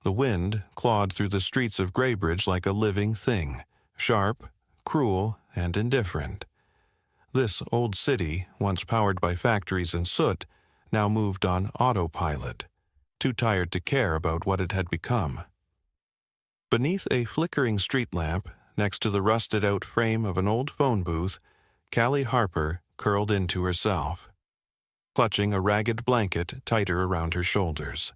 The wind clawed through the streets of Greybridge like a living thing, sharp, cruel, and indifferent. This old city, once powered by factories and soot, now moved on autopilot, too tired to care about what it had become. Beneath a flickering street lamp, next to the rusted-out frame of an old phone booth, Callie Harper curled into herself, clutching a ragged blanket tighter around her shoulders.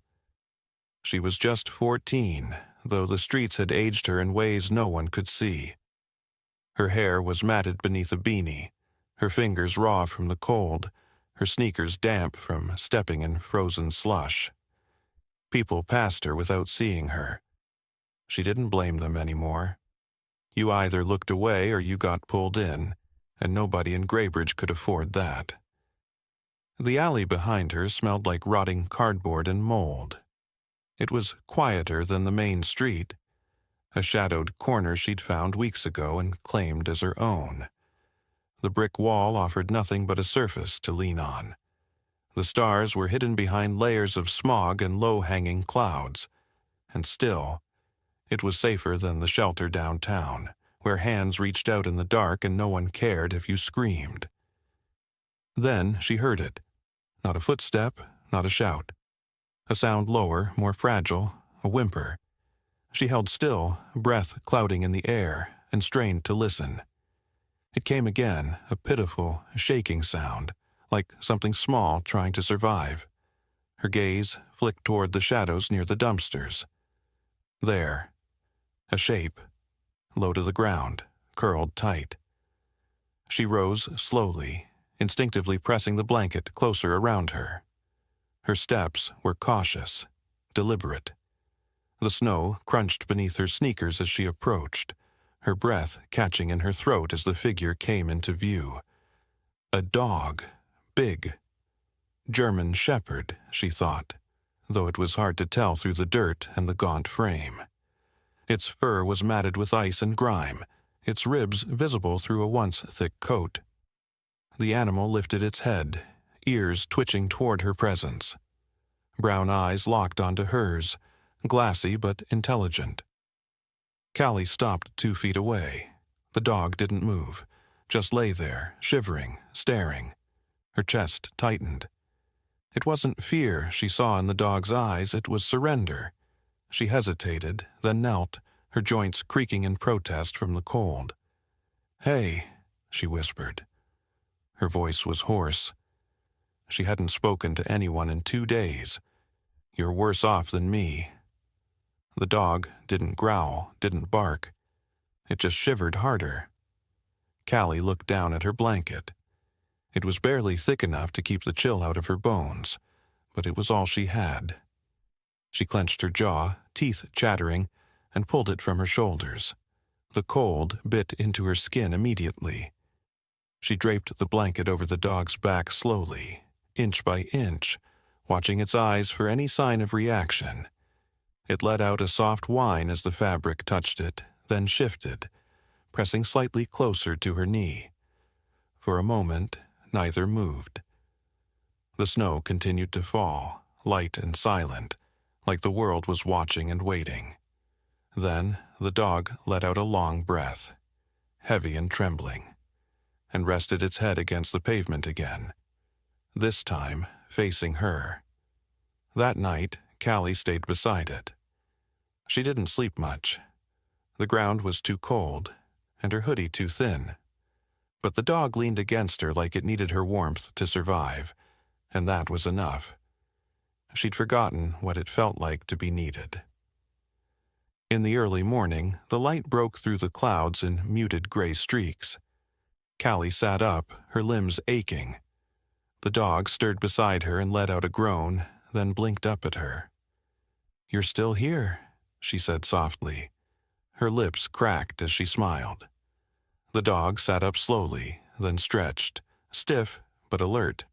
She was just 14, though the streets had aged her in ways no one could see. Her hair was matted beneath a beanie, her fingers raw from the cold, her sneakers damp from stepping in frozen slush. People passed her without seeing her. She didn't blame them anymore. You either looked away or you got pulled in, and nobody in Greybridge could afford that. The alley behind her smelled like rotting cardboard and mold. It was quieter than the main street, a shadowed corner she'd found weeks ago and claimed as her own. The brick wall offered nothing but a surface to lean on. The stars were hidden behind layers of smog and low-hanging clouds, and still, it was safer than the shelter downtown, where hands reached out in the dark and no one cared if you screamed. Then she heard it. Not a footstep, not a shout. A sound lower, more fragile, a whimper. She held still, breath clouding in the air, and strained to listen. It came again, a pitiful, shaking sound, like something small trying to survive. Her gaze flicked toward the shadows near the dumpsters. There. A shape, low to the ground, curled tight. She rose slowly, instinctively pressing the blanket closer around her. Her steps were cautious, deliberate. The snow crunched beneath her sneakers as she approached, her breath catching in her throat as the figure came into view. A dog, big. German shepherd, she thought, though it was hard to tell through the dirt and the gaunt frame. Its fur was matted with ice and grime, its ribs visible through a once thick coat. The animal lifted its head, ears twitching toward her presence. Brown eyes locked onto hers, glassy but intelligent. Callie stopped 2 feet away. The dog didn't move, just lay there, shivering, staring. Her chest tightened. It wasn't fear she saw in the dog's eyes, it was surrender. She hesitated, then knelt, her joints creaking in protest from the cold. "Hey," she whispered. Her voice was hoarse. She hadn't spoken to anyone in 2 days. "You're worse off than me." The dog didn't growl, didn't bark. It just shivered harder. Callie looked down at her blanket. It was barely thick enough to keep the chill out of her bones, but it was all she had. She clenched her jaw, teeth chattering, and pulled it from her shoulders. The cold bit into her skin immediately. She draped the blanket over the dog's back slowly, inch by inch, watching its eyes for any sign of reaction. It let out a soft whine as the fabric touched it, then shifted, pressing slightly closer to her knee. For a moment, neither moved. The snow continued to fall, light and silent, like the world was watching and waiting. Then the dog let out a long breath, heavy and trembling, and rested its head against the pavement again, this time facing her. That night, Callie stayed beside it. She didn't sleep much. The ground was too cold, and her hoodie too thin. But the dog leaned against her like it needed her warmth to survive, and that was enough. She'd forgotten what it felt like to be needed. In the early morning, the light broke through the clouds in muted gray streaks. Callie sat up, her limbs aching. The dog stirred beside her and let out a groan, then blinked up at her. "You're still here," she said softly. Her lips cracked as she smiled. The dog sat up slowly, then stretched, stiff but alert.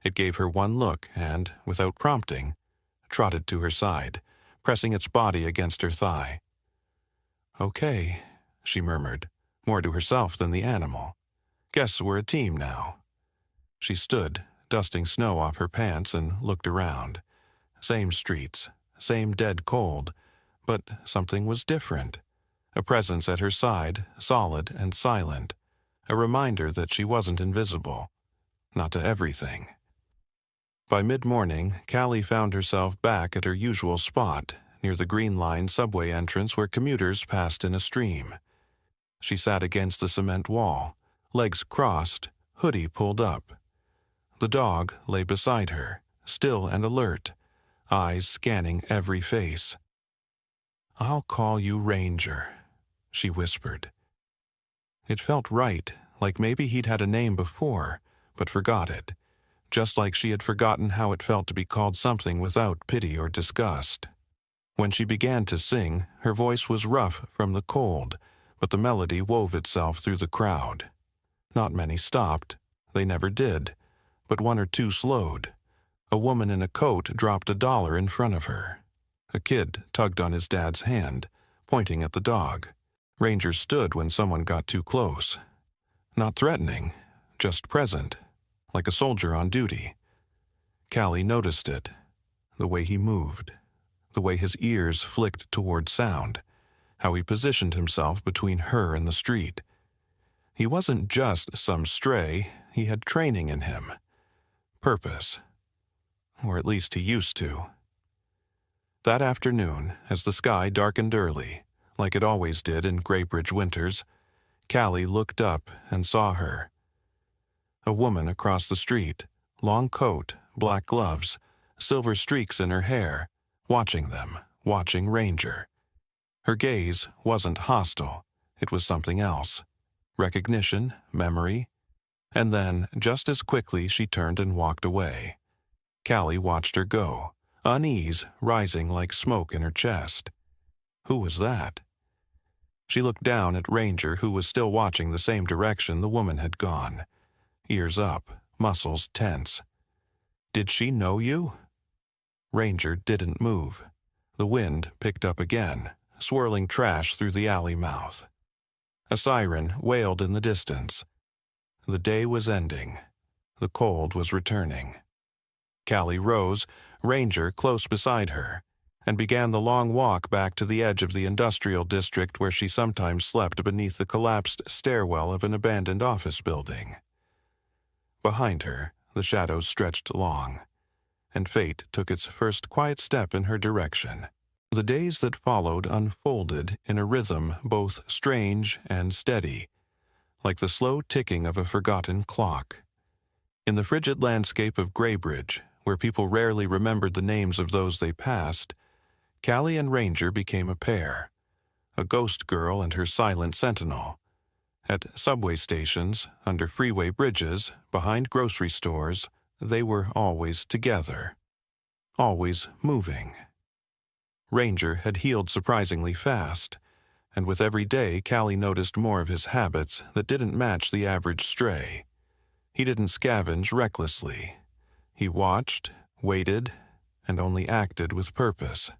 It gave her one look and, without prompting, trotted to her side, pressing its body against her thigh. "Okay," she murmured, more to herself than the animal. "Guess we're a team now." She stood, dusting snow off her pants, and looked around. Same streets, same dead cold, but something was different. A presence at her side, solid and silent, a reminder that she wasn't invisible, not to everything. By mid-morning, Callie found herself back at her usual spot, near the Green Line subway entrance where commuters passed in a stream. She sat against the cement wall, legs crossed, hoodie pulled up. The dog lay beside her, still and alert, eyes scanning every face. "I'll call you Ranger," she whispered. It felt right, like maybe he'd had a name before, but forgot it, just like she had forgotten how it felt to be called something without pity or disgust. When she began to sing, her voice was rough from the cold, but the melody wove itself through the crowd. Not many stopped. They never did, but one or two slowed. A woman in a coat dropped $1 in front of her. A kid tugged on his dad's hand, pointing at the dog. Ranger stood when someone got too close. Not threatening, just present, like a soldier on duty. Callie noticed it, the way he moved, the way his ears flicked toward sound, how he positioned himself between her and the street. He wasn't just some stray, he had training in him. Purpose. Or at least he used to. That afternoon, as the sky darkened early, like it always did in Graybridge winters, Callie looked up and saw her. A woman across the street, long coat, black gloves, silver streaks in her hair, watching them, watching Ranger. Her gaze wasn't hostile, it was something else. Recognition, memory, and then, just as quickly, she turned and walked away. Callie watched her go, unease rising like smoke in her chest. Who was that? She looked down at Ranger, who was still watching the same direction the woman had gone. Ears up, muscles tense. "Did she know you?" Ranger didn't move. The wind picked up again, swirling trash through the alley mouth. A siren wailed in the distance. The day was ending. The cold was returning. Callie rose, Ranger close beside her, and began the long walk back to the edge of the industrial district where she sometimes slept beneath the collapsed stairwell of an abandoned office building. Behind her, the shadows stretched long, and fate took its first quiet step in her direction. The days that followed unfolded in a rhythm both strange and steady, like the slow ticking of a forgotten clock. In the frigid landscape of Graybridge, where people rarely remembered the names of those they passed, Callie and Ranger became a pair, a ghost girl and her silent sentinel. At subway stations, under freeway bridges, behind grocery stores, they were always together, always moving. Ranger had healed surprisingly fast, and with every day Callie noticed more of his habits that didn't match the average stray. He didn't scavenge recklessly. He watched, waited, and only acted with purpose.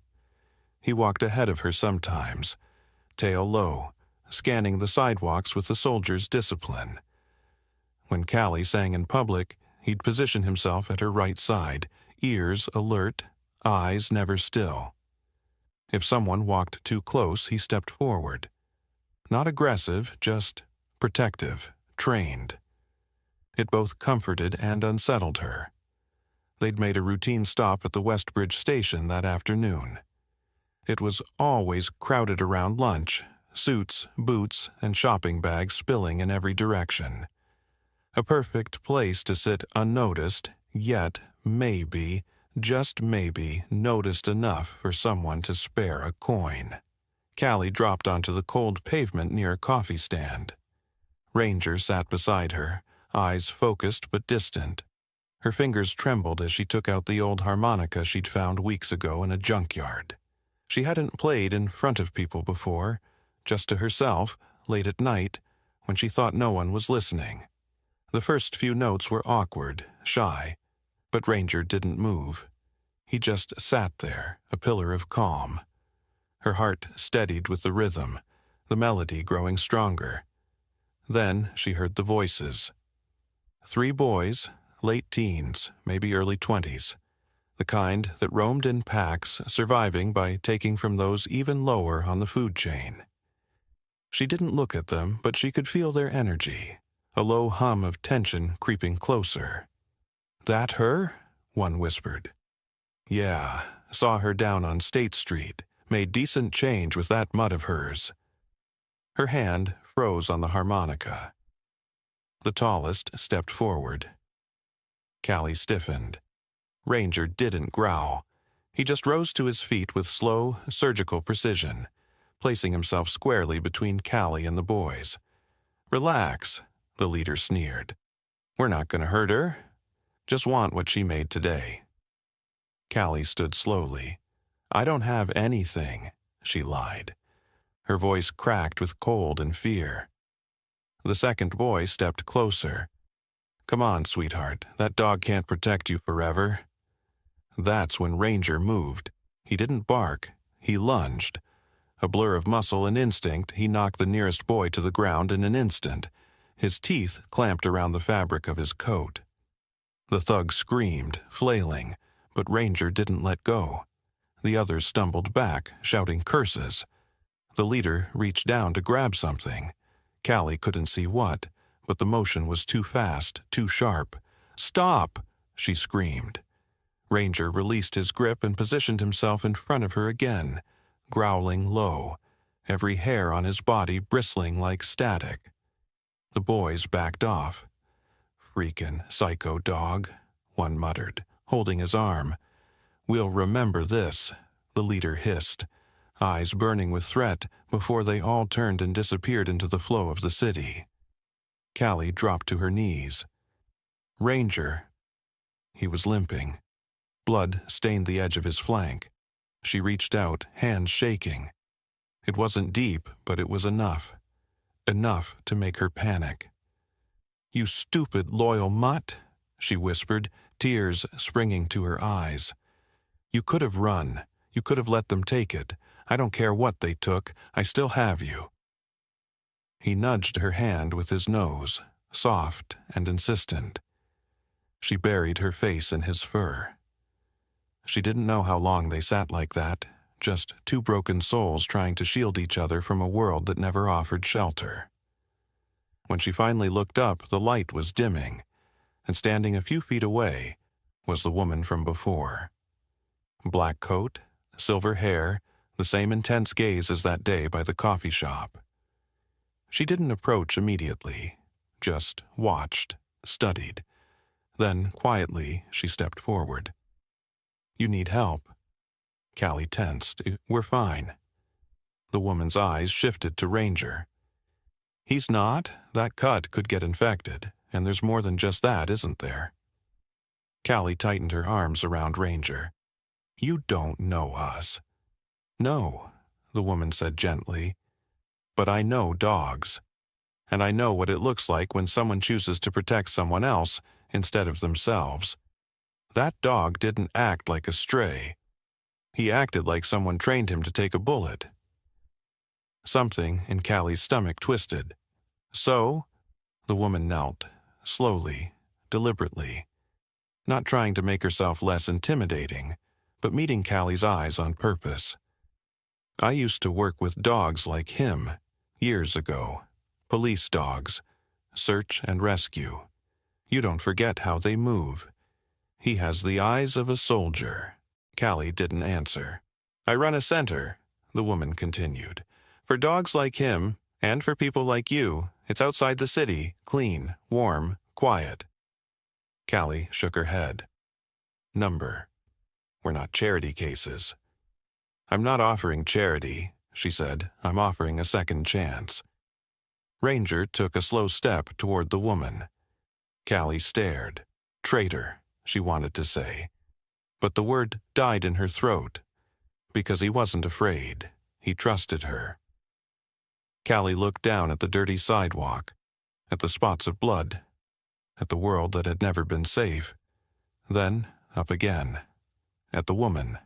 He walked ahead of her sometimes, tail low, scanning the sidewalks with the soldier's discipline. When Callie sang in public, he'd position himself at her right side, ears alert, eyes never still. If someone walked too close, he stepped forward. Not aggressive, just protective, trained. It both comforted and unsettled her. They'd made a routine stop at the Westbridge station that afternoon. It was always crowded around lunch, suits, boots, and shopping bags spilling in every direction. A perfect place to sit unnoticed, yet maybe, just maybe, noticed enough for someone to spare a coin. Callie dropped onto the cold pavement near a coffee stand. Ranger sat beside her, eyes focused but distant. Her fingers trembled as she took out the old harmonica she'd found weeks ago in a junkyard. She hadn't played in front of people before, just to herself, late at night, when she thought no one was listening. The first few notes were awkward, shy, but Ranger didn't move. He just sat there, a pillar of calm. Her heart steadied with the rhythm, the melody growing stronger. Then she heard the voices. 3 boys, late teens, maybe early 20s. the kind that roamed in packs, surviving by taking from those even lower on the food chain. She didn't look at them, but she could feel their energy, a low hum of tension creeping closer. "That her?" one whispered. "Yeah, saw her down on State Street, made decent change with that mutt of hers." Her hand froze on the harmonica. The tallest stepped forward. Callie stiffened. Ranger didn't growl. He just rose to his feet with slow, surgical precision, placing himself squarely between Callie and the boys. "Relax," the leader sneered. "We're not going to hurt her. Just want what she made today." Callie stood slowly. "I don't have anything," she lied. Her voice cracked with cold and fear. The second boy stepped closer. "Come on, sweetheart. That dog can't protect you forever." That's when Ranger moved. He didn't bark. He lunged. A blur of muscle and instinct, he knocked the nearest boy to the ground in an instant. His teeth clamped around the fabric of his coat. The thug screamed, flailing, but Ranger didn't let go. The others stumbled back, shouting curses. The leader reached down to grab something. Callie couldn't see what, but the motion was too fast, too sharp. "Stop!" she screamed. Ranger released his grip and positioned himself in front of her again, growling low, every hair on his body bristling like static. The boys backed off. "Freakin' psycho dog," one muttered, holding his arm. "We'll remember this," the leader hissed, eyes burning with threat before they all turned and disappeared into the flow of the city. Callie dropped to her knees. "Ranger." He was limping. Blood stained the edge of his flank. She reached out, hands shaking. It wasn't deep, but it was enough. Enough to make her panic. "You stupid, loyal mutt," she whispered, tears springing to her eyes. "You could have run. You could have let them take it. I don't care what they took. I still have you." He nudged her hand with his nose, soft and insistent. She buried her face in his fur. She didn't know how long they sat like that, just two broken souls trying to shield each other from a world that never offered shelter. When she finally looked up, the light was dimming, and standing a few feet away was the woman from before. Black coat, silver hair, the same intense gaze as that day by the coffee shop. She didn't approach immediately, just watched, studied. Then, quietly, she stepped forward. "You need help." Callie tensed. "We're fine." The woman's eyes shifted to Ranger. "He's not. That cut could get infected, and there's more than just that, isn't there?" Callie tightened her arms around Ranger. "You don't know us." "No," the woman said gently. "But I know dogs. And I know what it looks like when someone chooses to protect someone else instead of themselves. That dog didn't act like a stray. He acted like someone trained him to take a bullet." Something in Callie's stomach twisted. "So?" The woman knelt, slowly, deliberately, not trying to make herself less intimidating, but meeting Callie's eyes on purpose. "I used to work with dogs like him, years ago. Police dogs. Search and rescue. You don't forget how they move. He has the eyes of a soldier." Callie didn't answer. "I run a center," the woman continued. "For dogs like him, and for people like you. It's outside the city, clean, warm, quiet." Callie shook her head. "Number. We're not charity cases." "I'm not offering charity," she said. "I'm offering a second chance." Ranger took a slow step toward the woman. Callie stared. "Traitor," she wanted to say. But the word died in her throat. Because he wasn't afraid. He trusted her. Callie looked down at the dirty sidewalk, at the spots of blood, at the world that had never been safe. Then up again, at the woman,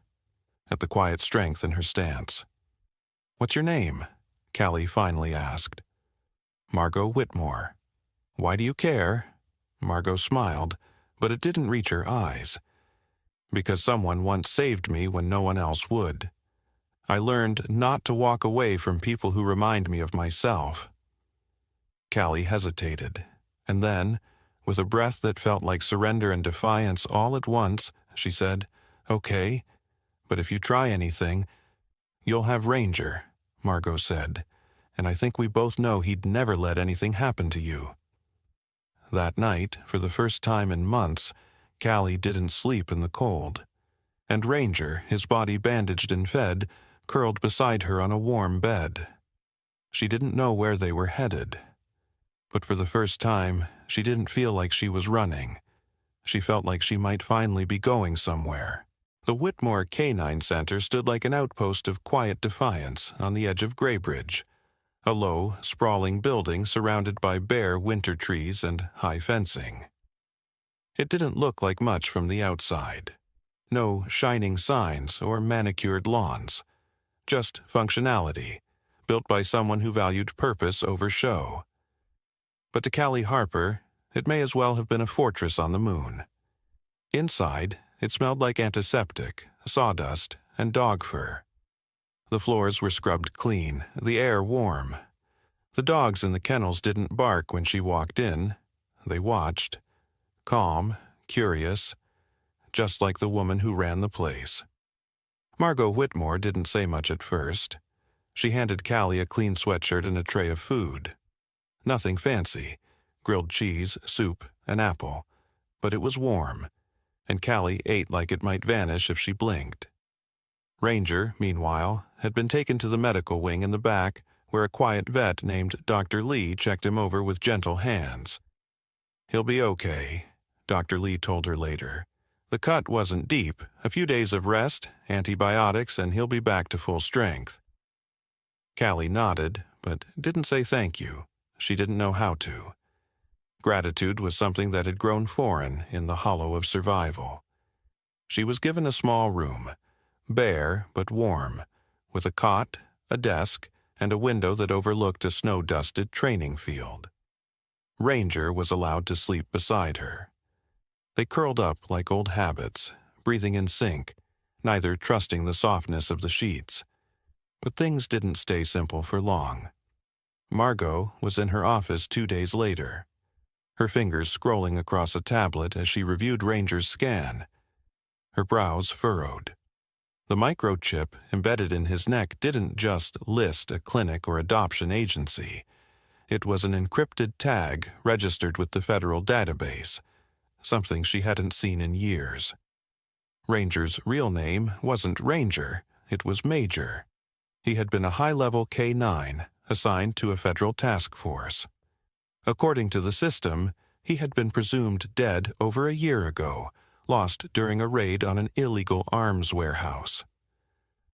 at the quiet strength in her stance. "What's your name?" Callie finally asked. "Margot Whitmore." "Why do you care?" Margot smiled, but it didn't reach her eyes. because someone once saved me when no one else would. I learned not to walk away from people who remind me of myself." Callie hesitated, and then, with a breath that felt like surrender and defiance all at once, she said, "Okay, but if you try anything, you'll have Ranger," Margot said, "and I think we both know he'd never let anything happen to you." That night, for the first time in months, Callie didn't sleep in the cold, and Ranger, his body bandaged and fed, curled beside her on a warm bed. She didn't know where they were headed, but for the first time, she didn't feel like she was running. She felt like she might finally be going somewhere. The Whitmore Canine Center stood like an outpost of quiet defiance on the edge of Graybridge, a low, sprawling building surrounded by bare winter trees and high fencing. It didn't look like much from the outside. No shining signs or manicured lawns. Just functionality, built by someone who valued purpose over show. But to Callie Harper, it may as well have been a fortress on the moon. Inside, it smelled like antiseptic, sawdust, and dog fur. The floors were scrubbed clean, the air warm. The dogs in the kennels didn't bark when she walked in. They watched, calm, curious, just like the woman who ran the place. Margot Whitmore didn't say much at first. She handed Callie a clean sweatshirt and a tray of food. Nothing fancy, grilled cheese, soup, an apple, but it was warm, and Callie ate like it might vanish if she blinked. Ranger, meanwhile, had been taken to the medical wing in the back, where a quiet vet named Dr. Lee checked him over with gentle hands. "He'll be okay," Dr. Lee told her later. "The cut wasn't deep. A few days of rest, antibiotics, and he'll be back to full strength." Callie nodded, but didn't say thank you. She didn't know how to. Gratitude was something that had grown foreign in the hollow of survival. She was given a small room, bare but warm, with a cot, a desk, and a window that overlooked a snow-dusted training field. Ranger was allowed to sleep beside her. They curled up like old habits, breathing in sync, neither trusting the softness of the sheets. But things didn't stay simple for long. Margot was in her office 2 days later, her fingers scrolling across a tablet as she reviewed Ranger's scan. Her brows furrowed. The microchip embedded in his neck didn't just list a clinic or adoption agency. It was an encrypted tag registered with the federal database, something she hadn't seen in years. Ranger's real name wasn't Ranger, it was Major. He had been a high-level K-9 assigned to a federal task force. According to the system, he had been presumed dead over a year ago, lost during a raid on an illegal arms warehouse.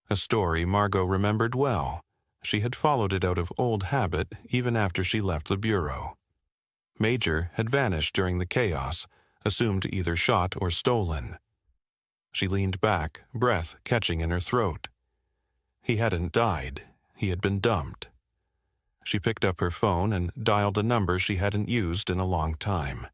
A story Margot remembered well. She had followed it out of old habit even after she left the bureau. Major had vanished during the chaos, assumed either shot or stolen. She leaned back, breath catching in her throat. He hadn't died. He had been dumped. She picked up her phone and dialed a number she hadn't used in a long time.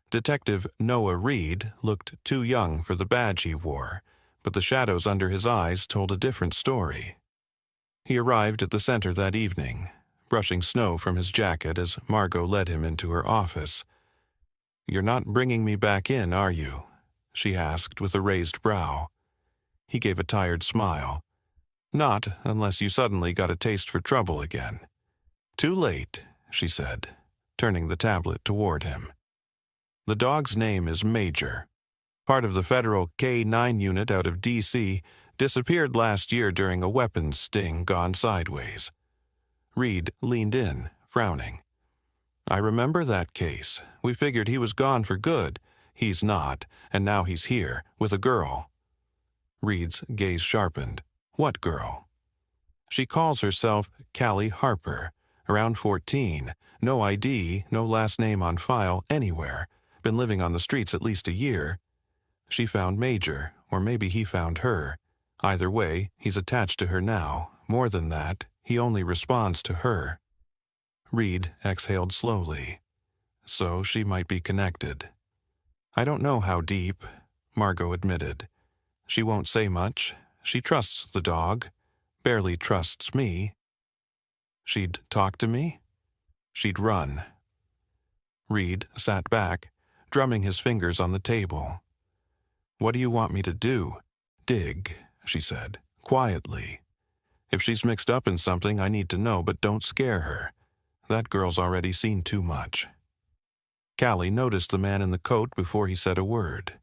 Detective Noah Reed looked too young for the badge he wore, but the shadows under his eyes told a different story. He arrived at the center that evening, brushing snow from his jacket as Margot led him into her office. "You're not bringing me back in, are you?" she asked with a raised brow. He gave a tired smile. "Not unless you suddenly got a taste for trouble again." "Too late," she said, turning the tablet toward him. "The dog's name is Major. Part of the federal K-9 unit out of D.C. disappeared last year during a weapons sting gone sideways." Reed leaned in, frowning. "I remember that case. We figured he was gone for good. He's not, and now he's here, with a girl." Reed's gaze sharpened. "What girl?" "She calls herself Callie Harper. Around 14, no ID, no last name on file anywhere, been living on the streets at least a year. She found Major, or maybe he found her. Either way, he's attached to her now. More than that, he only responds to her." Reed exhaled slowly. So she might be connected. "I don't know how deep, Margot admitted. She won't say much. She trusts the dog. Barely trusts me. She'd talk to me? She'd run. Reed sat back, drumming his fingers on the table. What do you want me to do? Dig, she said, quietly. If she's mixed up in something, I need to know, but don't scare her. That girl's already seen too much. Callie noticed the man in the coat before he said a word.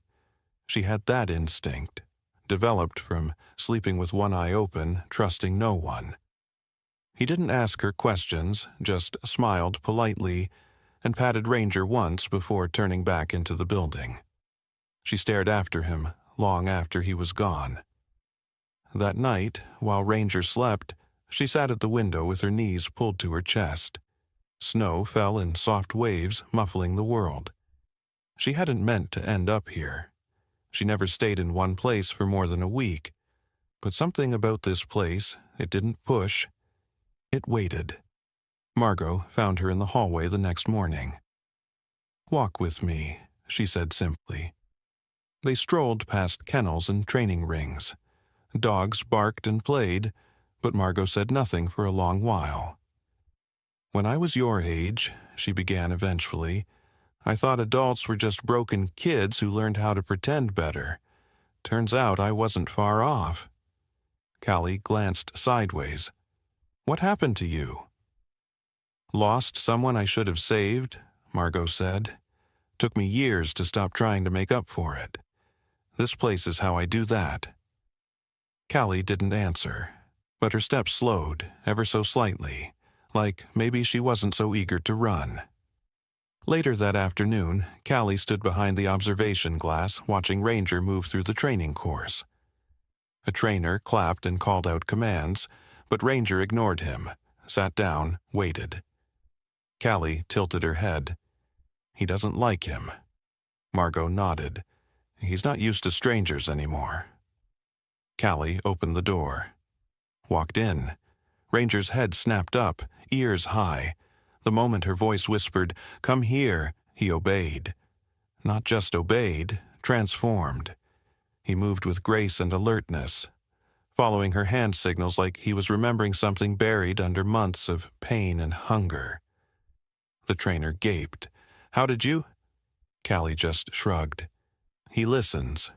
She had that instinct, developed from sleeping with one eye open, trusting no one. He didn't ask her questions, just smiled politely and patted Ranger once before turning back into the building. She stared after him long after he was gone. That night, while Ranger slept, she sat at the window with her knees pulled to her chest. Snow fell in soft waves, muffling the world. She hadn't meant to end up here. She never stayed in one place for more than a week. But something about this place, it didn't push. It waited. Margot found her in the hallway the next morning. Walk with me, she said simply. They strolled past kennels and training rings. Dogs barked and played, but Margot said nothing for a long while. When I was your age, she began eventually, I thought adults were just broken kids who learned how to pretend better. Turns out I wasn't far off. Callie glanced sideways. What happened to you? Lost someone I should have saved, Margot said. Took me years to stop trying to make up for it. This place is how I do that. Callie didn't answer, but her steps slowed, ever so slightly, like maybe she wasn't so eager to run. Later that afternoon, Callie stood behind the observation glass watching Ranger move through the training course. A trainer clapped and called out commands, but Ranger ignored him, sat down, waited. Callie tilted her head. He doesn't like him. Margot nodded. He's not used to strangers anymore. Callie opened the door. Walked in. Ranger's head snapped up, ears high. The moment her voice whispered, "Come here," he obeyed. Not just obeyed, transformed. He moved with grace and alertness, following her hand signals like he was remembering something buried under months of pain and hunger. The trainer gaped. How did you? Callie just shrugged. He listens.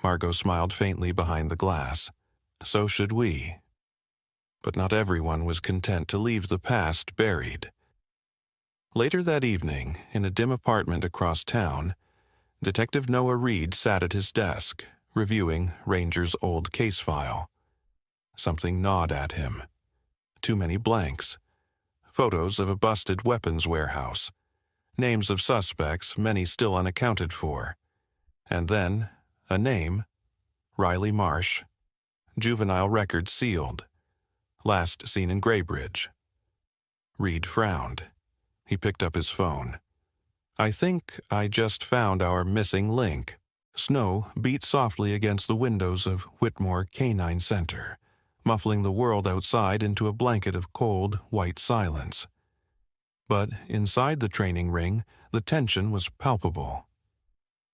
Margot smiled faintly behind the glass. So should we. But not everyone was content to leave the past buried. Later that evening, in a dim apartment across town, Detective Noah Reed sat at his desk, reviewing Ranger's old case file. Something gnawed at him. Too many blanks. Photos of a busted weapons warehouse. Names of suspects, many still unaccounted for. And then, a name, Riley Marsh. Juvenile record sealed. Last seen in Graybridge. Reed frowned. He picked up his phone. I think I just found our missing link. Snow beat softly against the windows of Whitmore Canine Center, muffling the world outside into a blanket of cold, white silence. But inside the training ring, the tension was palpable.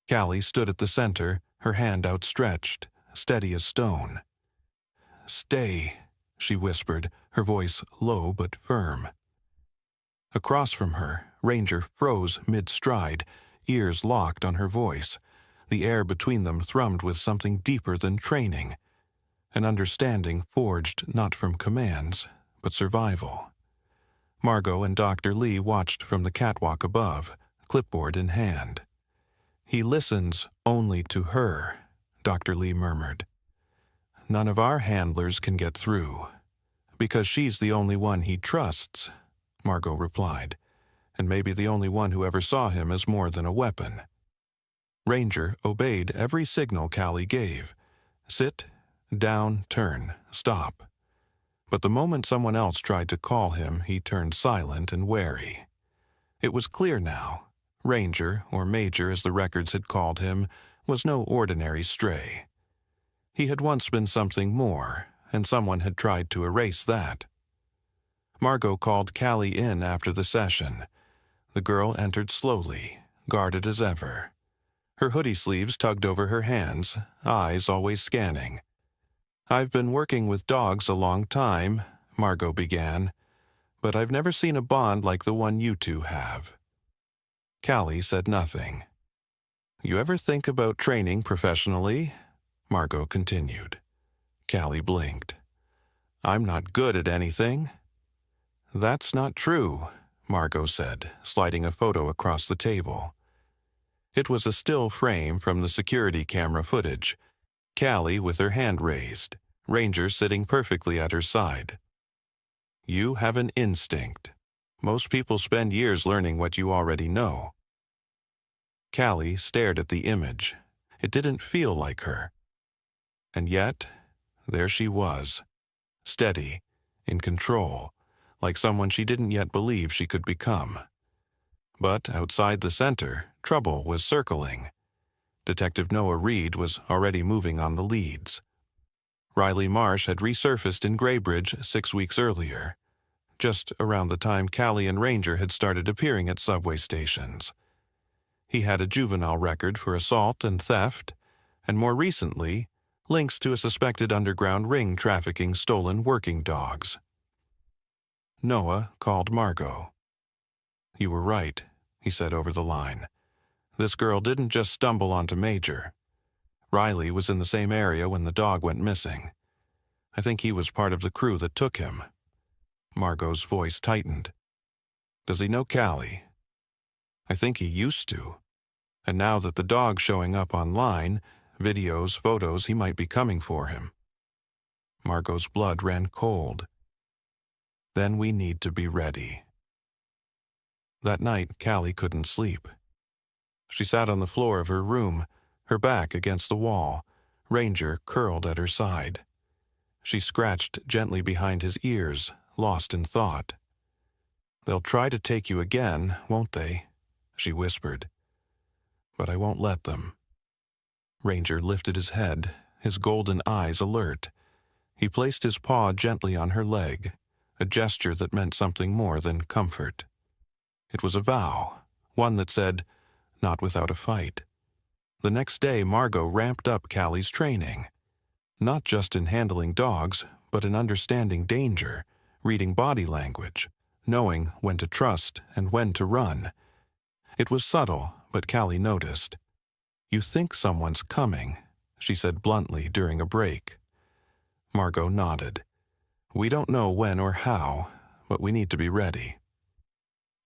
Callie stood at the center, her hand outstretched, steady as stone. Stay, she whispered, her voice low but firm. Across from her, Ranger froze mid-stride, ears locked on her voice. The air between them thrummed with something deeper than training, an understanding forged not from commands, but survival. Margot and Dr. Lee watched from the catwalk above, clipboard in hand. He listens only to her, Dr. Lee murmured. None of our handlers can get through, because she's the only one he trusts, Margot replied, and maybe the only one who ever saw him as more than a weapon. Ranger obeyed every signal Callie gave. Sit, down, turn, stop. But the moment someone else tried to call him, he turned silent and wary. It was clear now. Ranger, or Major as the records had called him, was no ordinary stray. He had once been something more, and someone had tried to erase that. Margot called Callie in after the session. The girl entered slowly, guarded as ever. Her hoodie sleeves tugged over her hands, eyes always scanning. "I've been working with dogs a long time," Margot began, "but I've never seen a bond like the one you two have." Callie said nothing. "You ever think about training professionally?" Margot continued. Callie blinked. "I'm not good at anything." "That's not true," Margot said, sliding a photo across the table. It was a still frame from the security camera footage. Callie with her hand raised, Ranger sitting perfectly at her side. "You have an instinct. Most people spend years learning what you already know." Callie stared at the image. It didn't feel like her. And yet, there she was, steady, in control, like someone she didn't yet believe she could become. But outside the center, trouble was circling. Detective Noah Reed was already moving on the leads. Riley Marsh had resurfaced in Graybridge 6 weeks earlier, just around the time Callie and Ranger had started appearing at subway stations. He had a juvenile record for assault and theft, and more recently, links to a suspected underground ring trafficking stolen working dogs. Noah called Margot. "You were right," he said over the line. "This girl didn't just stumble onto Major. Riley was in the same area when the dog went missing. I think he was part of the crew that took him." Margot's voice tightened. "Does he know Callie?" "I think he used to. And now that the dog's showing up online, videos, photos, he might be coming for him." Margot's blood ran cold. "Then we need to be ready." That night, Callie couldn't sleep. She sat on the floor of her room, her back against the wall, Ranger curled at her side. She scratched gently behind his ears, lost in thought. "They'll try to take you again, won't they?" she whispered. "But I won't let them." Ranger lifted his head, his golden eyes alert. He placed his paw gently on her leg, a gesture that meant something more than comfort. It was a vow, one that said, "Not without a fight." The next day, Margot ramped up Callie's training. Not just in handling dogs, but in understanding danger, reading body language, knowing when to trust and when to run. It was subtle, but Callie noticed. "You think someone's coming," she said bluntly during a break. Margot nodded. "We don't know when or how, but we need to be ready."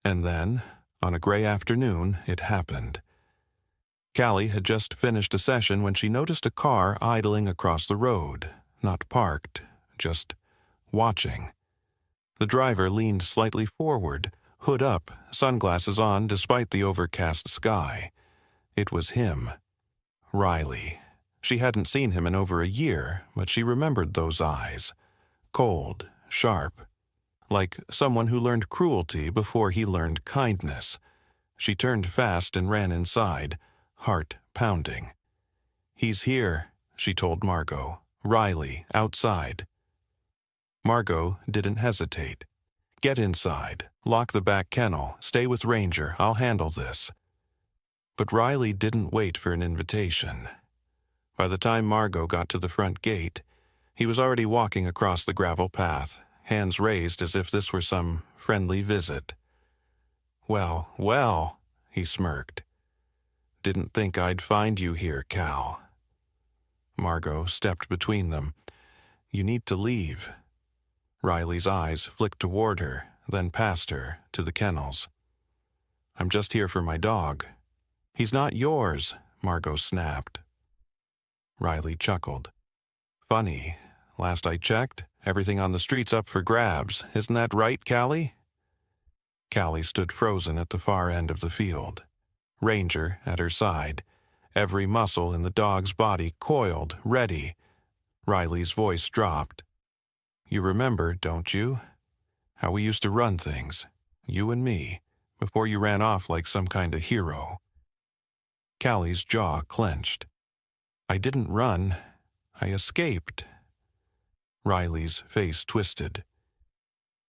And then, on a gray afternoon, it happened. Callie had just finished a session when she noticed a car idling across the road, not parked, just watching. The driver leaned slightly forward, hood up, sunglasses on despite the overcast sky. It was him. Riley. She hadn't seen him in over a year, but she remembered those eyes. Cold, sharp. Like someone who learned cruelty before he learned kindness. She turned fast and ran inside, heart pounding. "He's here," she told Margot. "Riley, outside." Margot didn't hesitate. "Get inside. Lock the back kennel. Stay with Ranger. I'll handle this." But Riley didn't wait for an invitation. By the time Margot got to the front gate, he was already walking across the gravel path, hands raised as if this were some friendly visit. "Well, well," he smirked. "Didn't think I'd find you here, Cal." Margot stepped between them. "You need to leave." Riley's eyes flicked toward her, then past her, to the kennels. "I'm just here for my dog." "He's not yours," Margot snapped. Riley chuckled. "Funny. Last I checked, everything on the street's up for grabs. Isn't that right, Callie?" Callie stood frozen at the far end of the field. Ranger at her side, every muscle in the dog's body coiled, ready. Riley's voice dropped. "You remember, don't you? How we used to run things, you and me, before you ran off like some kind of hero." Callie's jaw clenched. "I didn't run. I escaped." Riley's face twisted.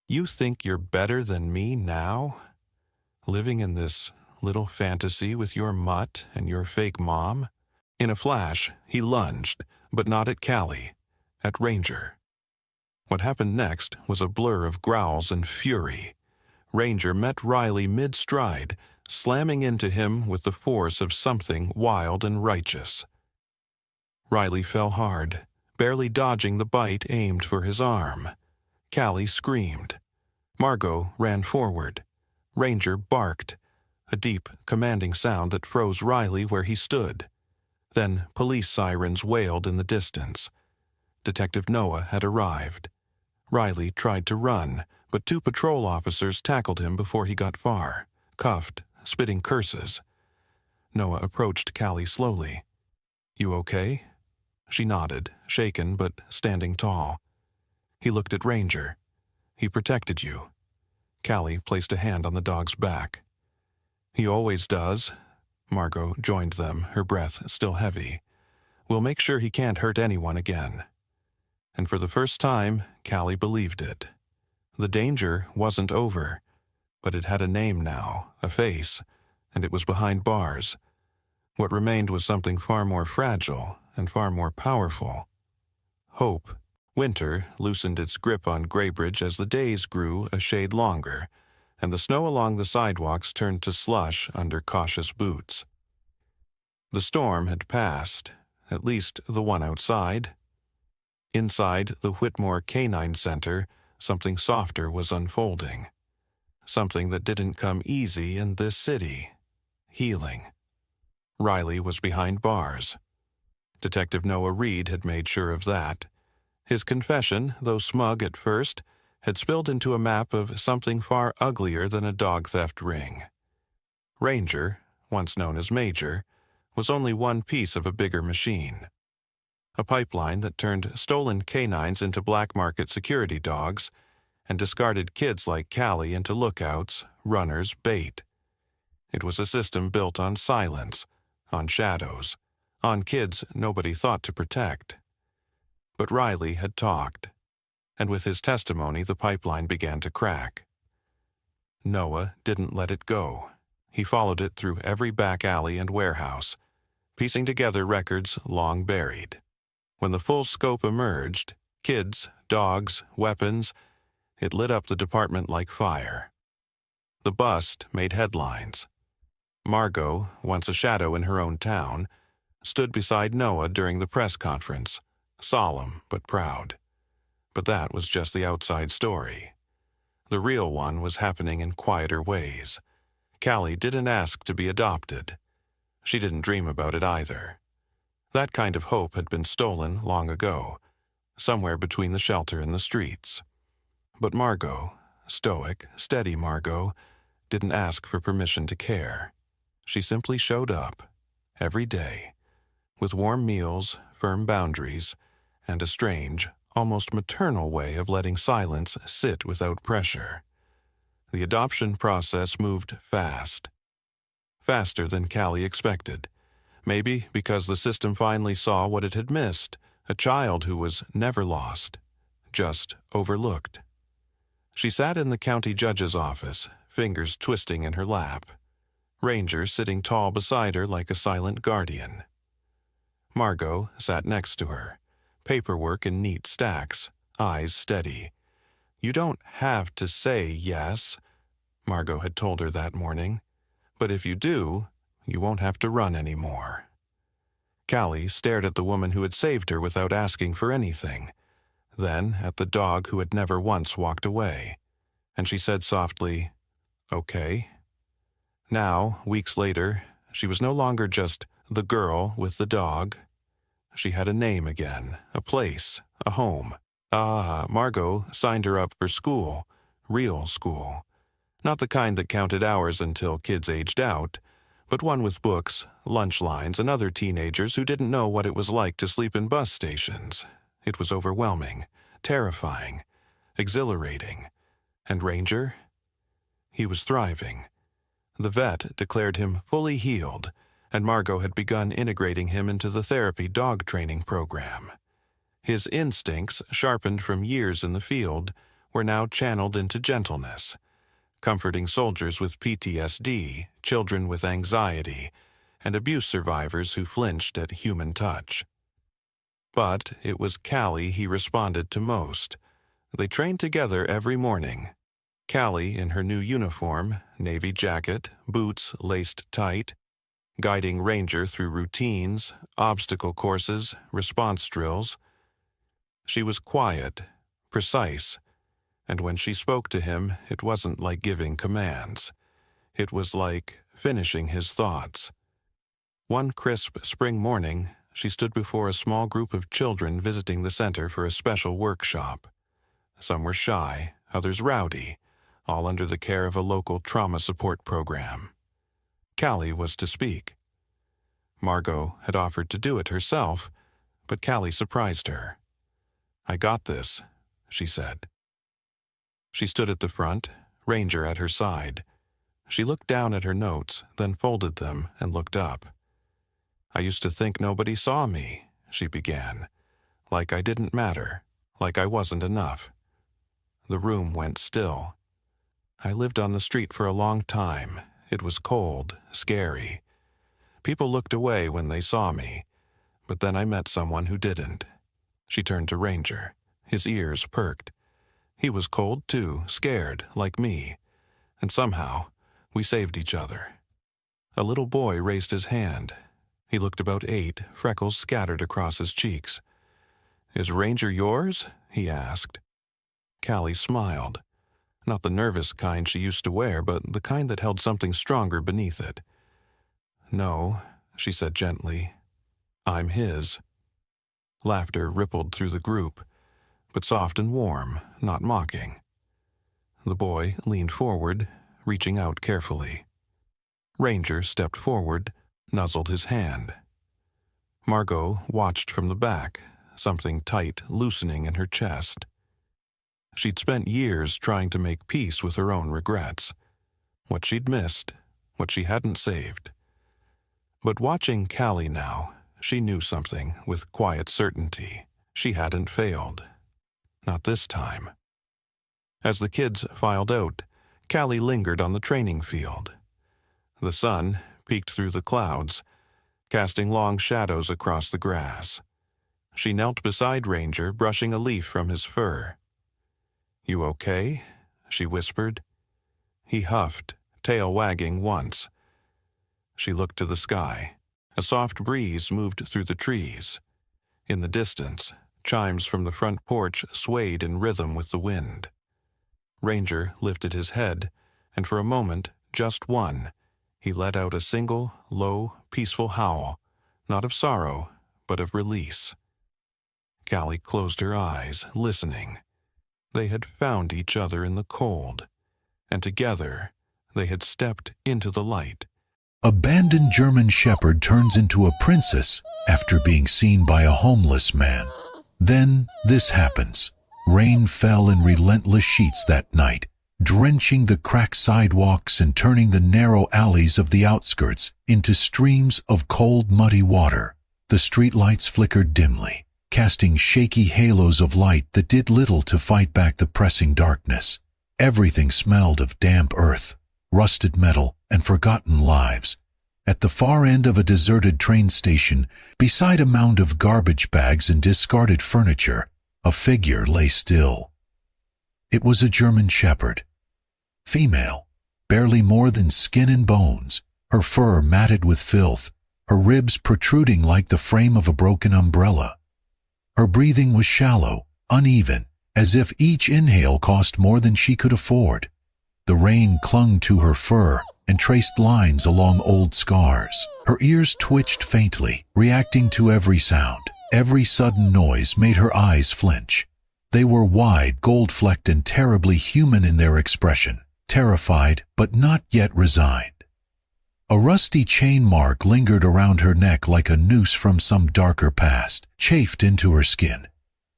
"You think you're better than me now? Living in this little fantasy with your mutt and your fake mom? In a flash, he lunged, but not at Callie, at Ranger. What happened next was a blur of growls and fury. Ranger met Riley mid-stride, slamming into him with the force of something wild and righteous. Riley fell hard, barely dodging the bite aimed for his arm. Callie screamed. Margot ran forward. Ranger barked, a deep, commanding sound that froze Riley where he stood. Then police sirens wailed in the distance. Detective Noah had arrived. Riley tried to run, but 2 patrol officers tackled him before he got far, cuffed, spitting curses. Noah approached Callie slowly. "You okay?" She nodded, shaken but standing tall. He looked at Ranger. "He protected you." Callie placed a hand on the dog's back. "He always does." Margot joined them, her breath still heavy. "We'll make sure he can't hurt anyone again." And for the first time, Callie believed it. The danger wasn't over, but it had a name now, a face, and it was behind bars. What remained was something far more fragile and far more powerful. Hope. Winter loosened its grip on Graybridge as the days grew a shade longer, and the snow along the sidewalks turned to slush under cautious boots. The storm had passed, at least the one outside. Inside the Whitmore Canine Center, something softer was unfolding. Something that didn't come easy in this city. Healing. Riley was behind bars. Detective Noah Reed had made sure of that. His confession, though smug at first, had spilled into a map of something far uglier than a dog theft ring. Ranger, once known as Major, was only one piece of a bigger machine. A pipeline that turned stolen canines into black market security dogs and discarded kids like Callie into lookouts, runners, bait. It was a system built on silence, on shadows, on kids nobody thought to protect. But Riley had talked, and with his testimony the pipeline began to crack. Noah didn't let it go. He followed it through every back alley and warehouse, piecing together records long buried. When the full scope emerged, kids, dogs, weapons, it lit up the department like fire. The bust made headlines. Margot, once a shadow in her own town, stood beside Noah during the press conference, solemn but proud. But that was just the outside story. The real one was happening in quieter ways. Callie didn't ask to be adopted. She didn't dream about it either. That kind of hope had been stolen long ago, somewhere between the shelter and the streets. But Margot, stoic, steady Margot, didn't ask for permission to care. She simply showed up, every day, with warm meals, firm boundaries, and a strange, almost maternal way of letting silence sit without pressure. The adoption process moved fast. Faster than Callie expected. Maybe because the system finally saw what it had missed, a child who was never lost, just overlooked. She sat in the county judge's office, fingers twisting in her lap. Ranger sitting tall beside her like a silent guardian. Margot sat next to her, paperwork in neat stacks, eyes steady. "You don't have to say yes," Margot had told her that morning. "But if you do, you won't have to run anymore." Callie stared at the woman who had saved her without asking for anything, then at the dog who had never once walked away, and she said softly, "Okay." Now, weeks later, she was no longer just the girl with the dog. She had a name again, a place, a home. Margot signed her up for school, real school. Not the kind that counted hours until kids aged out, but one with books, lunch lines, and other teenagers who didn't know what it was like to sleep in bus stations. It was overwhelming, terrifying, exhilarating. And Ranger? He was thriving. The vet declared him fully healed, and Margot had begun integrating him into the therapy dog training program. His instincts, sharpened from years in the field, were now channeled into gentleness, comforting soldiers with PTSD, children with anxiety, and abuse survivors who flinched at human touch. But it was Callie he responded to most. They trained together every morning. Callie in her new uniform, navy jacket, boots laced tight, guiding Ranger through routines, obstacle courses, response drills. She was quiet, precise, and when she spoke to him, it wasn't like giving commands. It was like finishing his thoughts. One crisp spring morning, she stood before a small group of children visiting the center for a special workshop. Some were shy, others rowdy, all under the care of a local trauma support program. Callie was to speak. Margot had offered to do it herself, but Callie surprised her. "I got this," she said. She stood at the front, Ranger at her side. She looked down at her notes, then folded them and looked up. "I used to think nobody saw me," she began. "Like I didn't matter, like I wasn't enough." The room went still. "I lived on the street for a long time. It was cold, scary. People looked away when they saw me, but then I met someone who didn't." She turned to Ranger. His ears perked. He was cold too, scared, like me. And somehow, we saved each other. A little boy raised his hand. He looked about 8, freckles scattered across his cheeks. "Is Ranger yours?" he asked. Callie smiled. Not the nervous kind she used to wear, but the kind that held something stronger beneath it. "No," she said gently. "I'm his." Laughter rippled through the group, but soft and warm, not mocking. The boy leaned forward, reaching out carefully. Ranger stepped forward, nuzzled his hand. Margot watched from the back, something tight loosening in her chest. She'd spent years trying to make peace with her own regrets, what she'd missed, what she hadn't saved. But watching Callie now, she knew something with quiet certainty. She hadn't failed. Not this time. As the kids filed out, Callie lingered on the training field. The sun peeked through the clouds, casting long shadows across the grass. She knelt beside Ranger, brushing a leaf from his fur. "You okay?" she whispered. He huffed, tail wagging once. She looked to the sky. A soft breeze moved through the trees. In the distance, chimes from the front porch swayed in rhythm with the wind. Ranger lifted his head, and for a moment, just one, he let out a single, low, peaceful howl, not of sorrow, but of release. Callie closed her eyes, listening. They had found each other in the cold, and together they had stepped into the light. Abandoned German Shepherd turns into a princess after being seen by a homeless man. Then this happens. Rain fell in relentless sheets that night, drenching the cracked sidewalks and turning the narrow alleys of the outskirts into streams of cold, muddy water. The streetlights flickered dimly, casting shaky halos of light that did little to fight back the pressing darkness. Everything smelled of damp earth, rusted metal, and forgotten lives. At the far end of a deserted train station, beside a mound of garbage bags and discarded furniture, a figure lay still. It was a German Shepherd. Female, barely more than skin and bones, her fur matted with filth, her ribs protruding like the frame of a broken umbrella. Her breathing was shallow, uneven, as if each inhale cost more than she could afford. The rain clung to her fur and traced lines along old scars. Her ears twitched faintly, reacting to every sound. Every sudden noise made her eyes flinch. They were wide, gold-flecked, and terribly human in their expression, terrified but not yet resigned. A rusty chain mark lingered around her neck like a noose from some darker past, chafed into her skin.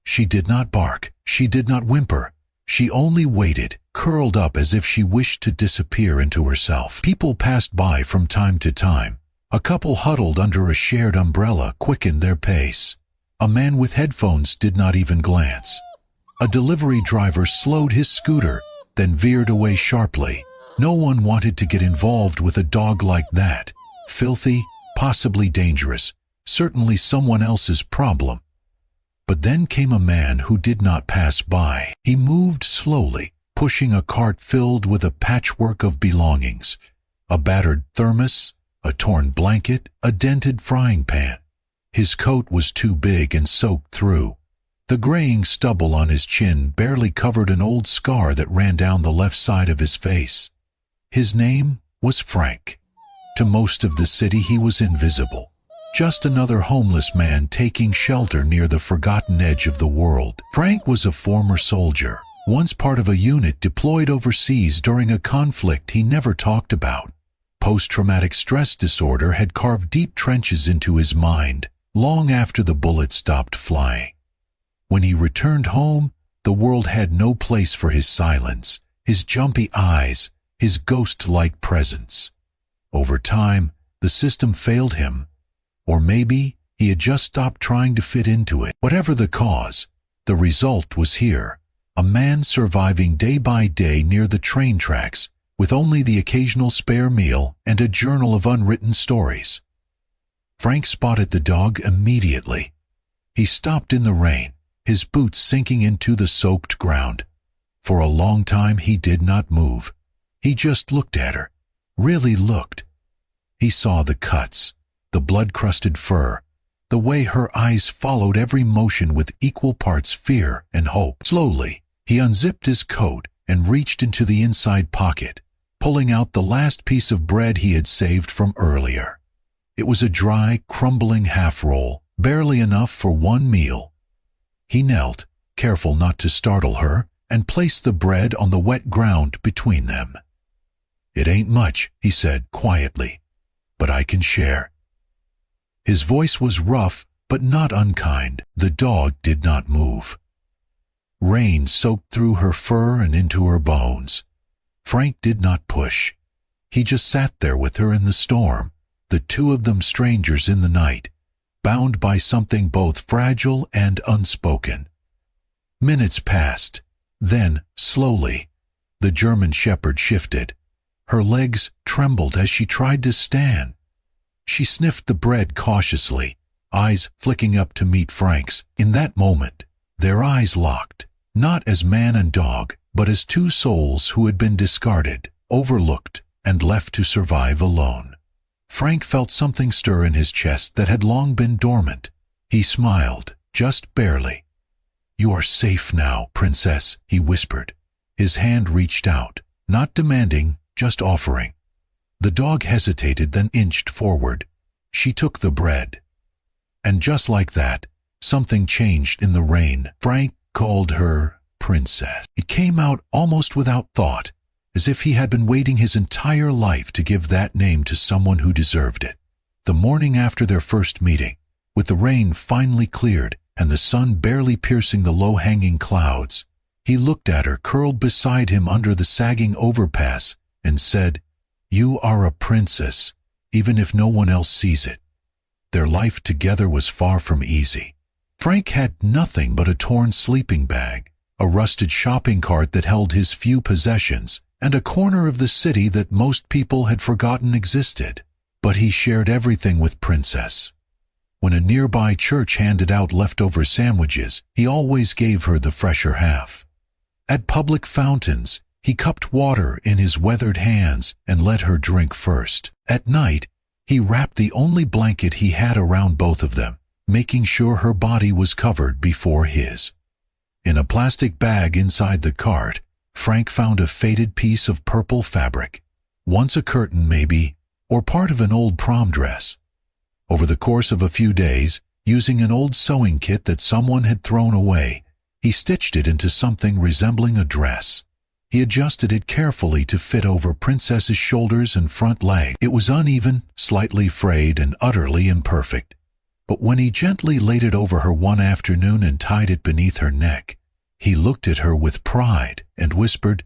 She did not bark, she did not whimper. She only waited, curled up as if she wished to disappear into herself. People passed by from time to time. A couple huddled under a shared umbrella quickened their pace. A man with headphones did not even glance. A delivery driver slowed his scooter, then veered away sharply. No one wanted to get involved with a dog like that. Filthy, possibly dangerous, certainly someone else's problem. But then came a man who did not pass by. He moved slowly, pushing a cart filled with a patchwork of belongings. A battered thermos, a torn blanket, a dented frying pan. His coat was too big and soaked through. The graying stubble on his chin barely covered an old scar that ran down the left side of his face. His name was Frank. To most of the city he was invisible. Just another homeless man taking shelter near the forgotten edge of the world. Frank was a former soldier, once part of a unit deployed overseas during a conflict he never talked about. Post-traumatic stress disorder had carved deep trenches into his mind, long after the bullets stopped flying. When he returned home, the world had no place for his silence, his jumpy eyes, his ghost-like presence. Over time, the system failed him, or maybe he had just stopped trying to fit into it. Whatever the cause, the result was here, a man surviving day by day near the train tracks, with only the occasional spare meal and a journal of unwritten stories. Frank spotted the dog immediately. He stopped in the rain, his boots sinking into the soaked ground. For a long time he did not move. He just looked at her, really looked. He saw the cuts, the blood-crusted fur, the way her eyes followed every motion with equal parts fear and hope. Slowly, he unzipped his coat and reached into the inside pocket, pulling out the last piece of bread he had saved from earlier. It was a dry, crumbling half-roll, barely enough for one meal. He knelt, careful not to startle her, and placed the bread on the wet ground between them. "It ain't much," he said quietly, "but I can share." His voice was rough, but not unkind. The dog did not move. Rain soaked through her fur and into her bones. Frank did not push. He just sat there with her in the storm, the two of them strangers in the night, bound by something both fragile and unspoken. Minutes passed. Then, slowly, the German shepherd shifted. Her legs trembled as she tried to stand. She sniffed the bread cautiously, eyes flicking up to meet Frank's. In that moment, their eyes locked, not as man and dog, but as two souls who had been discarded, overlooked, and left to survive alone. Frank felt something stir in his chest that had long been dormant. He smiled, just barely. "You are safe now, princess," he whispered. His hand reached out, not demanding, just offering. The dog hesitated, then inched forward. She took the bread. And just like that, something changed in the rain. Frank called her princess. It came out almost without thought, as if he had been waiting his entire life to give that name to someone who deserved it. The morning after their first meeting, with the rain finally cleared and the sun barely piercing the low-hanging clouds, he looked at her curled beside him under the sagging overpass and said, "You are a princess, even if no one else sees it." Their life together was far from easy. Frank had nothing but a torn sleeping bag, a rusted shopping cart that held his few possessions, and a corner of the city that most people had forgotten existed. But he shared everything with Princess. When a nearby church handed out leftover sandwiches, he always gave her the fresher half. At public fountains, he cupped water in his weathered hands and let her drink first. At night, he wrapped the only blanket he had around both of them, making sure her body was covered before his. In a plastic bag inside the cart, Frank found a faded piece of purple fabric, once a curtain maybe, or part of an old prom dress. Over the course of a few days, using an old sewing kit that someone had thrown away, he stitched it into something resembling a dress. He adjusted it carefully to fit over Princess's shoulders and front leg. It was uneven, slightly frayed, and utterly imperfect. But when he gently laid it over her one afternoon and tied it beneath her neck, he looked at her with pride and whispered,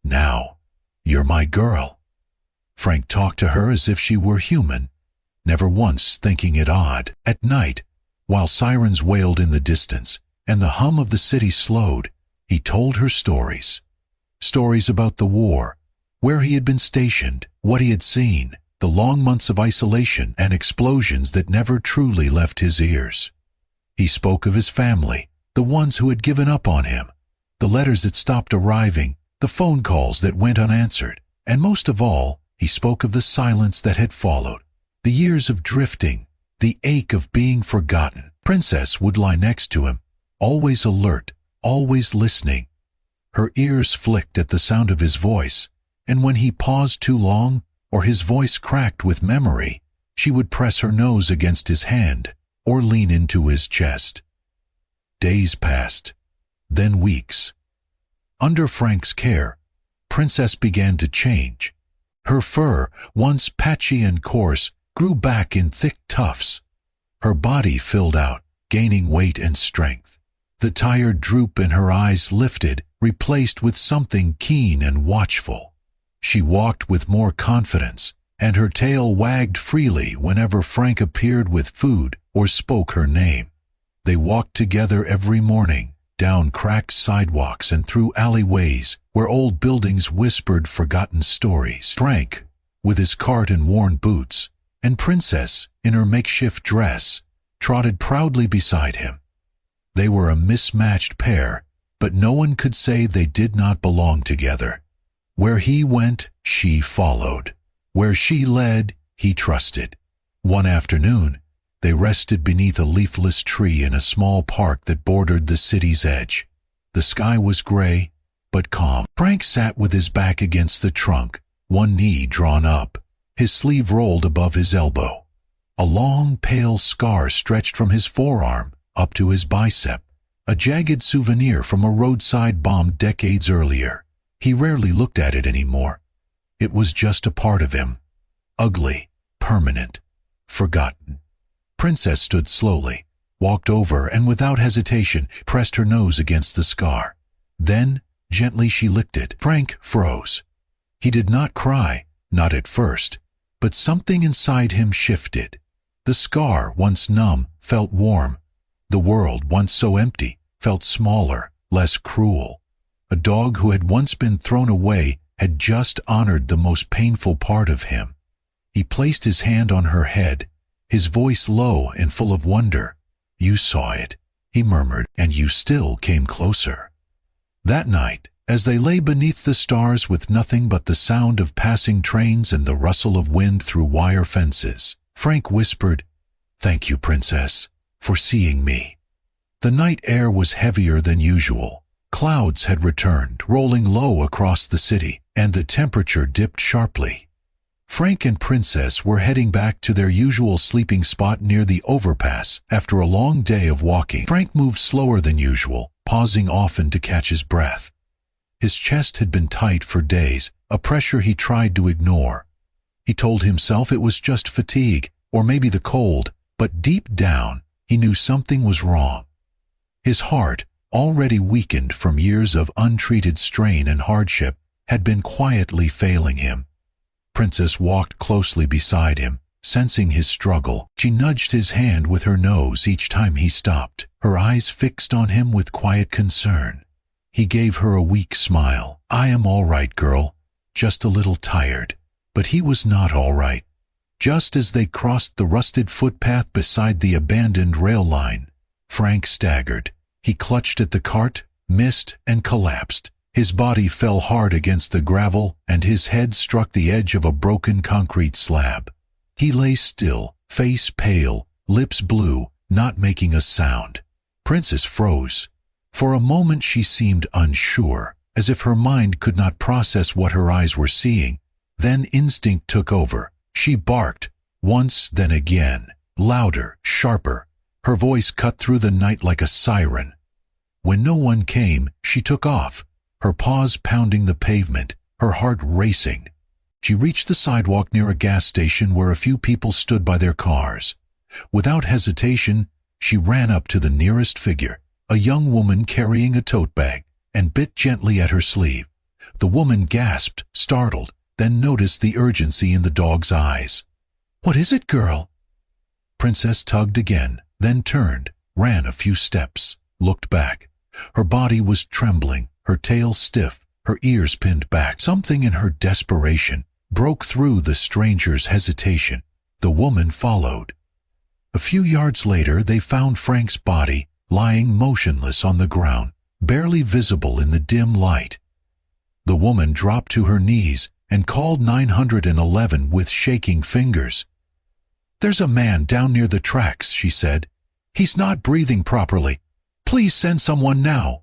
"Now, you're my girl." Frank talked to her as if she were human, never once thinking it odd. At night, while sirens wailed in the distance and the hum of the city slowed, he told her stories. Stories about the war, where he had been stationed, what he had seen, the long months of isolation and explosions that never truly left his ears. He spoke of his family, the ones who had given up on him, the letters that stopped arriving, the phone calls that went unanswered, and most of all, he spoke of the silence that had followed, the years of drifting, the ache of being forgotten. Princess would lie next to him, always alert, always listening. Her ears flicked at the sound of his voice, and when he paused too long, or his voice cracked with memory, she would press her nose against his hand, or lean into his chest. Days passed, then weeks. Under Frank's care, Princess began to change. Her fur, once patchy and coarse, grew back in thick tufts. Her body filled out, gaining weight and strength. The tired droop in her eyes lifted, replaced with something keen and watchful. She walked with more confidence, and her tail wagged freely whenever Frank appeared with food or spoke her name. They walked together every morning, down cracked sidewalks and through alleyways where old buildings whispered forgotten stories. Frank, with his cart and worn boots, and Princess, in her makeshift dress, trotted proudly beside him. They were a mismatched pair, but no one could say they did not belong together. Where he went, she followed. Where she led, he trusted. One afternoon, they rested beneath a leafless tree in a small park that bordered the city's edge. The sky was gray, but calm. Frank sat with his back against the trunk, one knee drawn up, his sleeve rolled above his elbow. A long, pale scar stretched from his forearm up to his bicep, a jagged souvenir from a roadside bomb decades earlier. He rarely looked at it anymore. It was just a part of him, ugly, permanent, forgotten. Princess stood slowly, walked over, and without hesitation pressed her nose against the scar. Then, gently she licked it. Frank froze. He did not cry, not at first, but something inside him shifted. The scar, once numb, felt warm. The world, once so empty, felt smaller, less cruel. A dog who had once been thrown away had just honored the most painful part of him. He placed his hand on her head, his voice low and full of wonder. "You saw it," he murmured, "and you still came closer." That night, as they lay beneath the stars with nothing but the sound of passing trains and the rustle of wind through wire fences, Frank whispered, "Thank you, Princess, for seeing me." The night air was heavier than usual. Clouds had returned, rolling low across the city, and the temperature dipped sharply. Frank and Princess were heading back to their usual sleeping spot near the overpass after a long day of walking. Frank moved slower than usual, pausing often to catch his breath. His chest had been tight for days, a pressure he tried to ignore. He told himself it was just fatigue, or maybe the cold, but deep down, he knew something was wrong. His heart, already weakened from years of untreated strain and hardship, had been quietly failing him. Princess walked closely beside him, sensing his struggle. She nudged his hand with her nose each time he stopped, her eyes fixed on him with quiet concern. He gave her a weak smile. "I am all right, girl, just a little tired." But he was not all right. Just as they crossed the rusted footpath beside the abandoned rail line, Frank staggered. He clutched at the cart, missed, and collapsed. His body fell hard against the gravel, and his head struck the edge of a broken concrete slab. He lay still, face pale, lips blue, not making a sound. Princess froze. For a moment she seemed unsure, as if her mind could not process what her eyes were seeing. Then instinct took over. She barked, once, then again, louder, sharper. Her voice cut through the night like a siren. When no one came, she took off, her paws pounding the pavement, her heart racing. She reached the sidewalk near a gas station where a few people stood by their cars. Without hesitation, she ran up to the nearest figure, a young woman carrying a tote bag, and bit gently at her sleeve. The woman gasped, startled, then noticed the urgency in the dog's eyes. "What is it, girl?" Princess tugged again, then turned, ran a few steps, looked back. Her body was trembling, her tail stiff, her ears pinned back. Something in her desperation broke through the stranger's hesitation. The woman followed. A few yards later, they found Frank's body lying motionless on the ground, barely visible in the dim light. The woman dropped to her knees and called 911 with shaking fingers. "There's a man down near the tracks," she said. "He's not breathing properly. Please send someone now."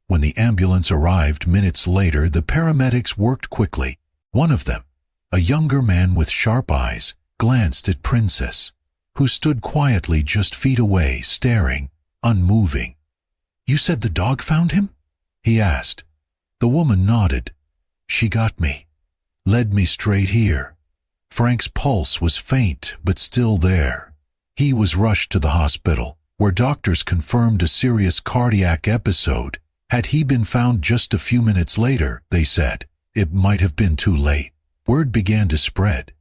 When the ambulance arrived minutes later, the paramedics worked quickly. One of them, a younger man with sharp eyes, glanced at Princess, who stood quietly just feet away, staring, unmoving. "You said the dog found him?" he asked. The woman nodded. "She got me. Led me straight here." Frank's pulse was faint but still there. He was rushed to the hospital, where doctors confirmed a serious cardiac episode. Had he been found just a few minutes later, they said, it might have been too late. Word began to spread.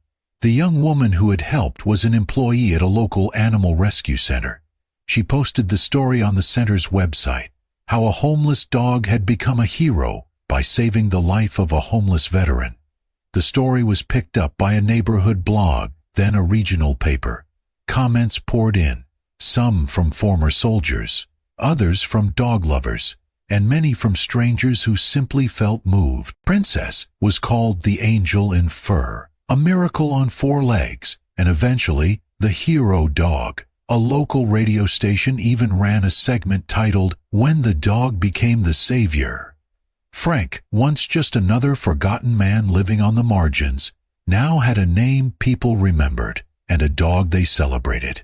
The young woman who had helped was an employee at a local animal rescue center. She posted the story on the center's website, how a homeless dog had become a hero by saving the life of a homeless veteran. The story was picked up by a neighborhood blog, then a regional paper. Comments poured in, some from former soldiers, others from dog lovers, and many from strangers who simply felt moved. Princess was called the angel in fur, a miracle on 4 legs, and eventually the hero dog. A local radio station even ran a segment titled, "When the Dog Became the Savior." Frank, once just another forgotten man living on the margins, now had a name people remembered and a dog they celebrated.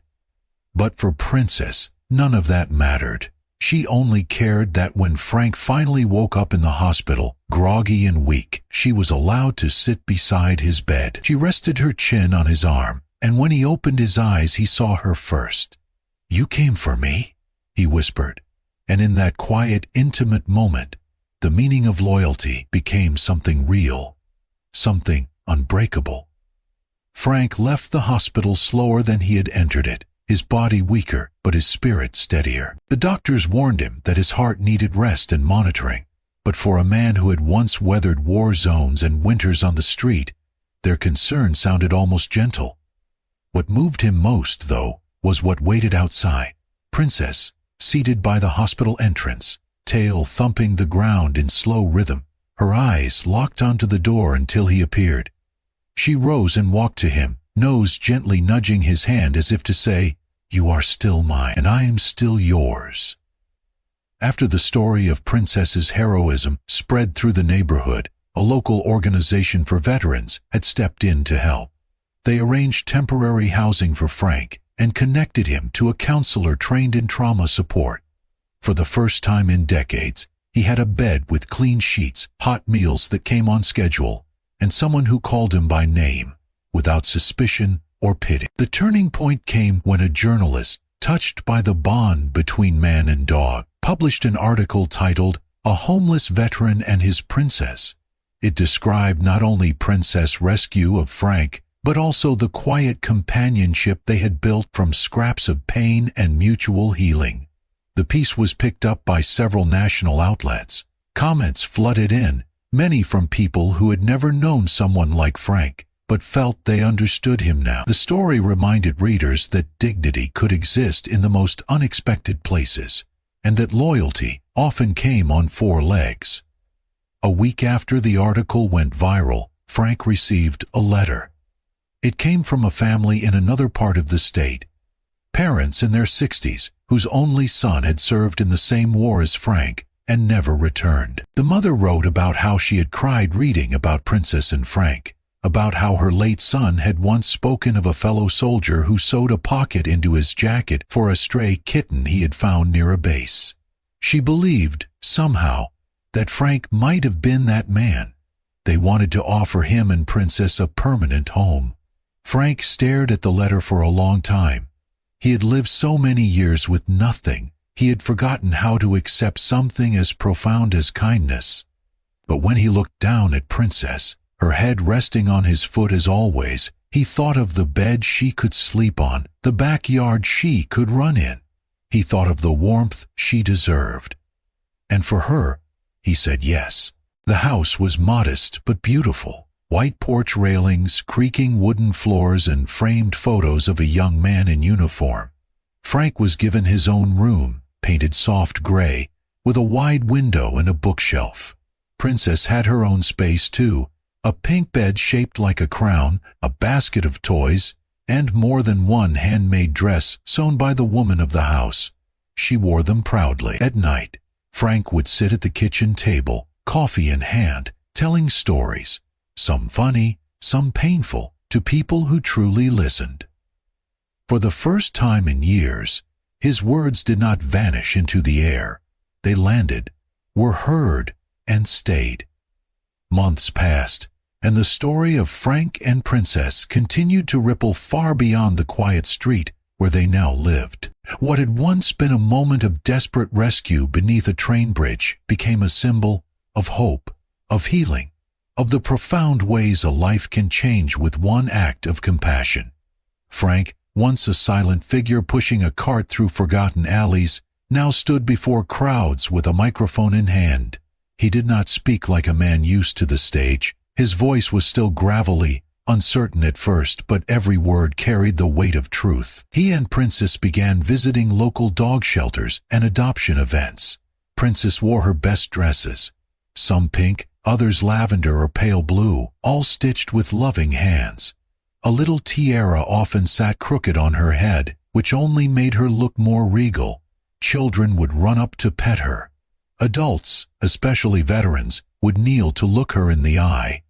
But for Princess, none of that mattered. She only cared that when Frank finally woke up in the hospital, groggy and weak, she was allowed to sit beside his bed. She rested her chin on his arm, and when he opened his eyes, he saw her first. "You came for me?" he whispered, and in that quiet, intimate moment, the meaning of loyalty became something real, something unbreakable. Frank left the hospital slower than he had entered it, his body weaker, but his spirit steadier. The doctors warned him that his heart needed rest and monitoring, but for a man who had once weathered war zones and winters on the street, their concern sounded almost gentle. What moved him most, though, was what waited outside. Princess, seated by the hospital entrance, tail thumping the ground in slow rhythm, her eyes locked onto the door until he appeared. She rose and walked to him, nose gently nudging his hand as if to say, "You are still mine, and I am still yours." After the story of Princess's heroism spread through the neighborhood, a local organization for veterans had stepped in to help. They arranged temporary housing for Frank and connected him to a counselor trained in trauma support. For the first time in decades, he had a bed with clean sheets, hot meals that came on schedule, and someone who called him by name, without suspicion or pity. The turning point came when a journalist, touched by the bond between man and dog, published an article titled, "A Homeless Veteran and His Princess." It described not only Princess' rescue of Frank, but also the quiet companionship they had built from scraps of pain and mutual healing. The piece was picked up by several national outlets. Comments flooded in, many from people who had never known someone like Frank, but felt they understood him now. The story reminded readers that dignity could exist in the most unexpected places, and that loyalty often came on 4 legs. A week after the article went viral, Frank received a letter. It came from a family in another part of the state, parents in their 60s, whose only son had served in the same war as Frank and never returned. The mother wrote about how she had cried reading about Princess and Frank, about how her late son had once spoken of a fellow soldier who sewed a pocket into his jacket for a stray kitten he had found near a base. She believed, somehow, that Frank might have been that man. They wanted to offer him and Princess a permanent home. Frank stared at the letter for a long time. He had lived so many years with nothing, he had forgotten how to accept something as profound as kindness. But when he looked down at Princess, her head resting on his foot as always, he thought of the bed she could sleep on, the backyard she could run in. He thought of the warmth she deserved. And for her, he said yes. The house was modest but beautiful. White porch railings, creaking wooden floors, and framed photos of a young man in uniform. Frank was given his own room, painted soft gray, with a wide window and a bookshelf. Princess had her own space too, a pink bed shaped like a crown, a basket of toys, and more than one handmade dress sewn by the woman of the house. She wore them proudly. At night, Frank would sit at the kitchen table, coffee in hand, telling stories, some funny, some painful, to people who truly listened. For the first time in years, his words did not vanish into the air. They landed, were heard, and stayed. Months passed, and the story of Frank and Princess continued to ripple far beyond the quiet street where they now lived. What had once been a moment of desperate rescue beneath a train bridge became a symbol of hope, of healing, of the profound ways a life can change with one act of compassion. Frank, once a silent figure pushing a cart through forgotten alleys, now stood before crowds with a microphone in hand. He did not speak like a man used to the stage. His voice was still gravelly, uncertain at first, but every word carried the weight of truth. He and Princess began visiting local dog shelters and adoption events. Princess wore her best dresses, some pink, others lavender or pale blue, all stitched with loving hands. A little tiara often sat crooked on her head, which only made her look more regal. Children would run up to pet her. Adults, especially veterans, would kneel to look her in the eye.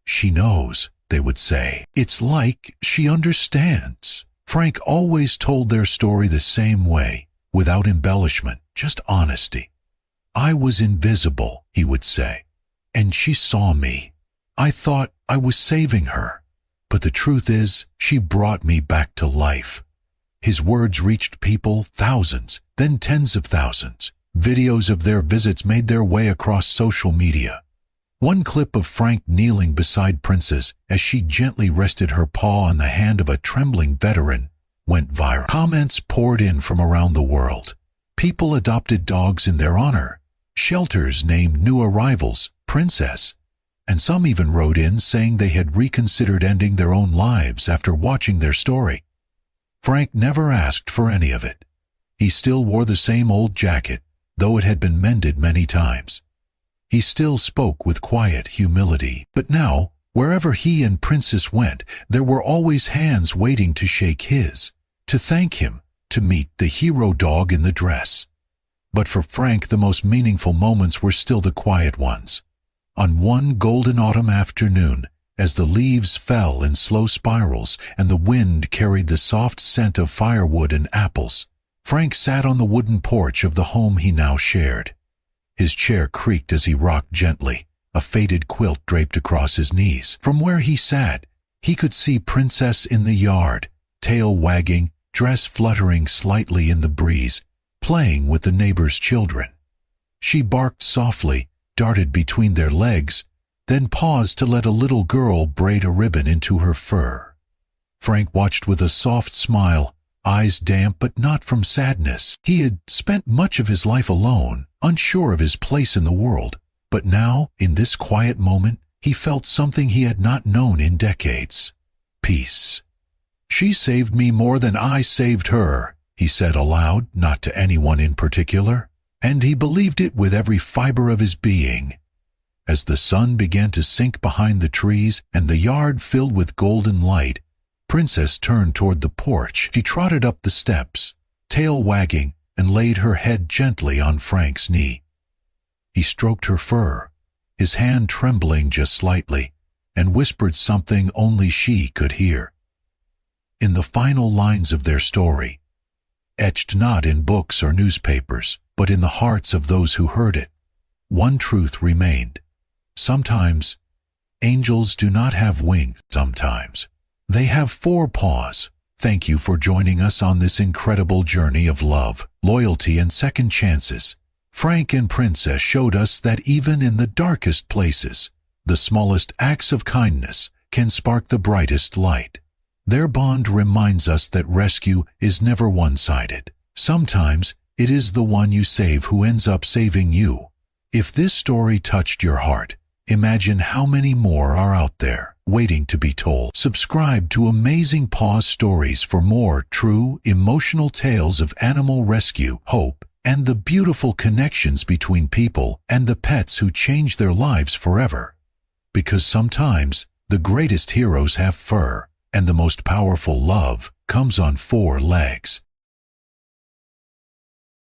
"She knows," they would say. "It's like she understands." Frank always told their story the same way, without embellishment, just honesty. "I was invisible," he would say, "and she saw me. I thought I was saving her, but the truth is she brought me back to life." His words reached people, thousands, then tens of thousands. Videos of their visits made their way across social media. One clip of Frank kneeling beside Princess as she gently rested her paw on the hand of a trembling veteran went viral. Comments poured in from around the world. People adopted dogs in their honor. Shelters named new arrivals Princess, and some even wrote in saying they had reconsidered ending their own lives after watching their story. Frank never asked for any of it. He still wore the same old jacket, though it had been mended many times. He still spoke with quiet humility, but now, wherever he and Princess went, there were always hands waiting to shake his, to thank him, to meet the hero dog in the dress. But for Frank, the most meaningful moments were still the quiet ones. On one golden autumn afternoon, as the leaves fell in slow spirals and the wind carried the soft scent of firewood and apples, Frank sat on the wooden porch of the home he now shared. His chair creaked as he rocked gently, a faded quilt draped across his knees. From where he sat, he could see Princess in the yard, tail wagging, dress fluttering slightly in the breeze, playing with the neighbors' children. She barked softly, darted between their legs, then paused to let a little girl braid a ribbon into her fur. Frank watched with a soft smile, eyes damp but not from sadness. He had spent much of his life alone, unsure of his place in the world, but now, in this quiet moment, he felt something he had not known in decades. Peace. "She saved me more than I saved her," he said aloud, not to anyone in particular, and he believed it with every fiber of his being. As the sun began to sink behind the trees and the yard filled with golden light, Princess turned toward the porch. She trotted up the steps, tail wagging, and laid her head gently on Frank's knee. He stroked her fur, his hand trembling just slightly, and whispered something only she could hear. In the final lines of their story, etched not in books or newspapers, but in the hearts of those who heard it, one truth remained. Sometimes, angels do not have wings. Sometimes, they have 4 paws. Thank you for joining us on this incredible journey of love, loyalty, and second chances. Frank and Princess showed us that even in the darkest places, the smallest acts of kindness can spark the brightest light. Their bond reminds us that rescue is never one-sided. Sometimes, it is the one you save who ends up saving you. If this story touched your heart, Imagine how many more are out there, waiting to be told. Subscribe to Amazing Paws Stories for more true, emotional tales of animal rescue, hope, and the beautiful connections between people and the pets who change their lives forever. Because sometimes, the greatest heroes have fur, and the most powerful love comes on 4 legs.